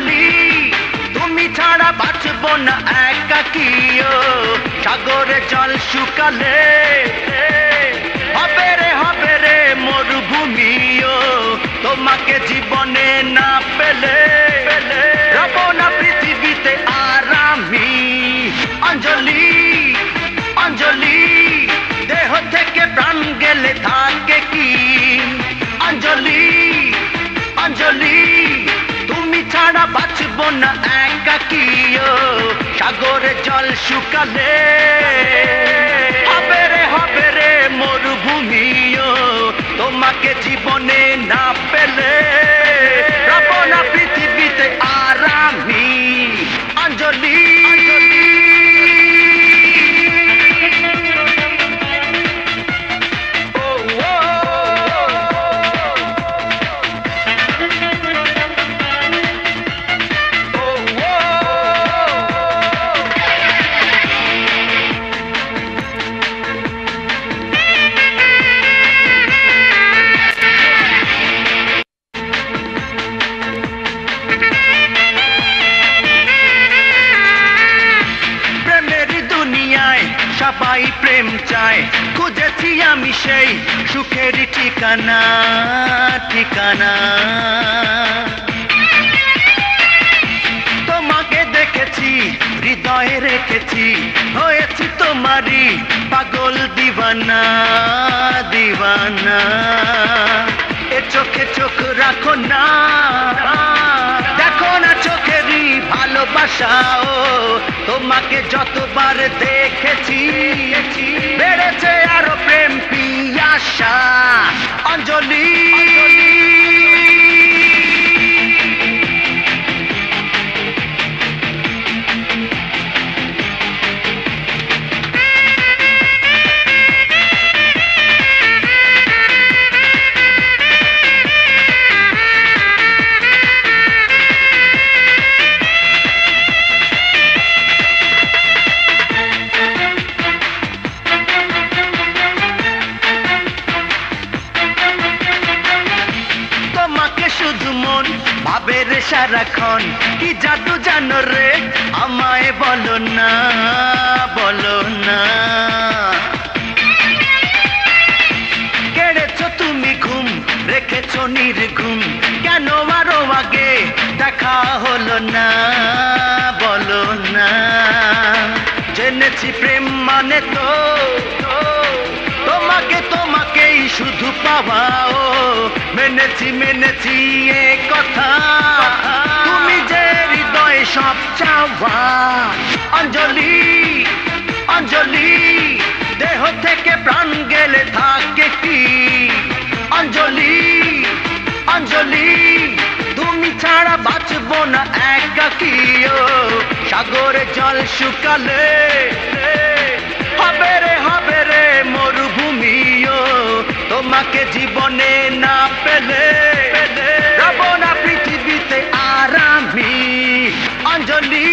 অঞ্জলি তুমি ছাড়া বাঁচবো না একাকিও সাগরে জল শুকালে হবে রে মরুভূমিও তোমাকে জীবনে না পেলে রব না পৃথিবীতে আর আমি অঞ্জলি অঞ্জলি দেহ থেকে প্রাণ গেলে থাকে কি অঞ্জলি অঞ্জলি তুমি ছাড়া বাঁচবো না একাকিও সাগরে জল শুকালে হবে রে মরুভূমিও তোমাকে জীবনে না পেলে রব না পৃথিবীতে আর আমি অঞ্জলি সবাই প্রেম চায় খুঁজেছি আমি সেই সুখের ঠিকানা ঠিকানা তোমাকে দেখেছি হৃদয়ে রেখেছি হয়েছি তোমারই পাগল দিওয়ানা দিওয়ানা এ চোখে চোখ রাখো না দেখো না চোখেরই ভালোবাসাও তোমাকে যতবার দেখেছি বেড়েছে আরো প্রেম পিয়াসা অঞ্জলি শুধু মন ভাবে রে সারাক্ষণ কি জাদু জানো রে আমায় বলো না কেড়েছো তুমি ঘুম রেখেছো নির্ঘুম কেন আরো আগে দেখা হলো না বলো না জেনেছি প্রেম মানে তো তোমাকে তোমাকেই শুধু পাওয়াও মেনেছি এ কথা তুমি যে হৃদয়ে সব চাওয়া অঞ্জলি অঞ্জলি দেহ থেকে প্রাণ গেলে থাকে কি অঞ্জলি অঞ্জলি তুমি ছাড়া বাঁচবো না একাকিও সাগরে জল শুকালে হবে রে মরুভূমিও তোমাকে জীবনে না পেলে রব না পৃথিবীতে আর আমি অঞ্জলি